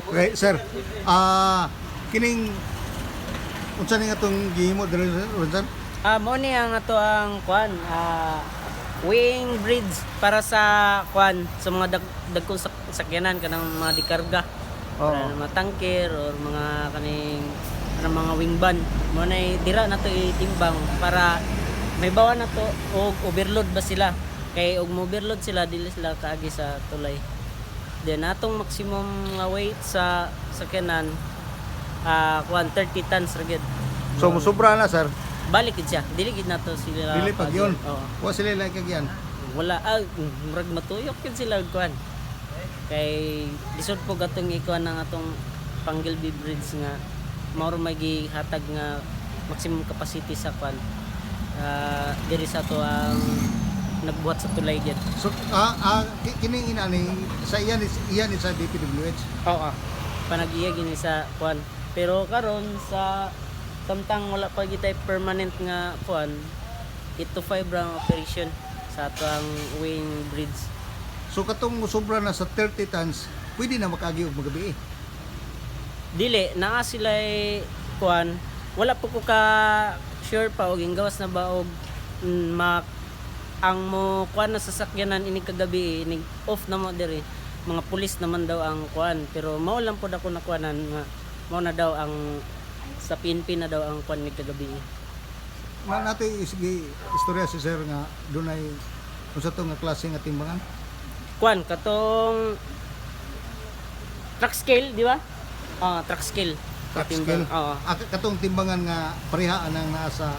Okay, sir. Kining unsa ni atong gihimo diri sir? Mo ni ang ato ang kuan weighing bridge para sa kuan sa mga dagkong sakyanan kanang mga dikarga para mga tanker or mga kaning mga wingban mo na dira na to itimbang para may bawa na to og overload ba sila kay og overload sila dili sila kaagi sa tulay. Then atong maximum nga weight sa sakyanan kuan 30 tons ra gyud. So musobra na sir. Balik gid siya. Dili gid nato sila. Dili pag yun. Oo. Wa sila like kagyan. Wala murag matuyok gid sila kuan. Kay lisod po gatong ikuan ng atong Panggilby Bridge nga mao may gihatag nga maximum capacity sa kuan. Diri sa to ang nagbuhat sa tulay gid. So kining inani sa iyan is sa DPWH. Oo. Panag-iya gini sa kuan. Pero karon sa samtang wala pa gitay permanent nga kuan 8 to 5 ra ang operation sa atong weighing bridge. So katong musobra na sa 30 tons, pwede na makagi og magabi. Dili naa sila kuan wala po ko ka sure pa og gawas na ba og ang mo kuan na sasakyanan ini kagabi ini off na mo diri mga pulis naman daw ang kuan pero mao lang pud ako nakuanan nga mao na daw ang sa PNP na daw ang kuan ni kagabi. Man nato isigi istorya si sir nga dunay unsa to nga klase nga timbangan? Kuan katong truck scale, di ba? Truck scale. Truck scale. Oo. Katong timbangan nga parehaan ang naa sa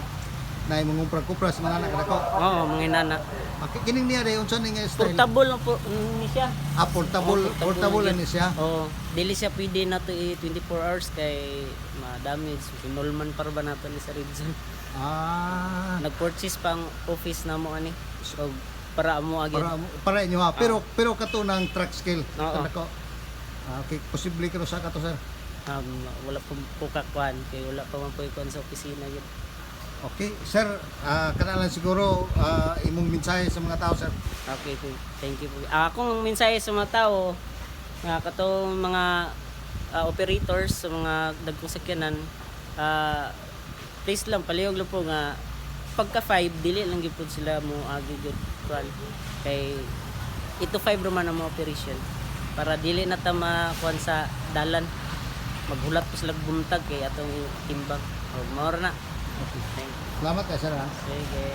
naay mangupra-kupra sa mga anak nako. Oo, mga inana. Kining niya day unsa ni nga style? Portable lang po ni siya. Portable ni siya. Oo. Dili siya pwede na to 24 hours kay ma-damage. Sinulman para ba nato ni sa Rizal. Nag-purchase pa ang office na mo ani. So para mo agad. Para inyo ha. Pero kato ng truck scale. Nako. Okay, posible ka sa kato sir. Wala po kakuan kay wala pa man po ikuan sa opisina yun. Okay, sir, kanalan siguro imong mensahe sa mga tao, sir. Okay, thank you po. Akong mensahe sa mga tao, katong mga operators sa mga dagkong sakyanan, please lang, palihog lang po nga, pagka 5, dili lang gyud sila mo agi gyud kuan. Kay ito 5 roman ang mga operation. Para dili na ta makuan sa dalan. Maghulat po sila buntag kay atong timbang. O, maura na. Okay. Salamat ka, sir. Sige.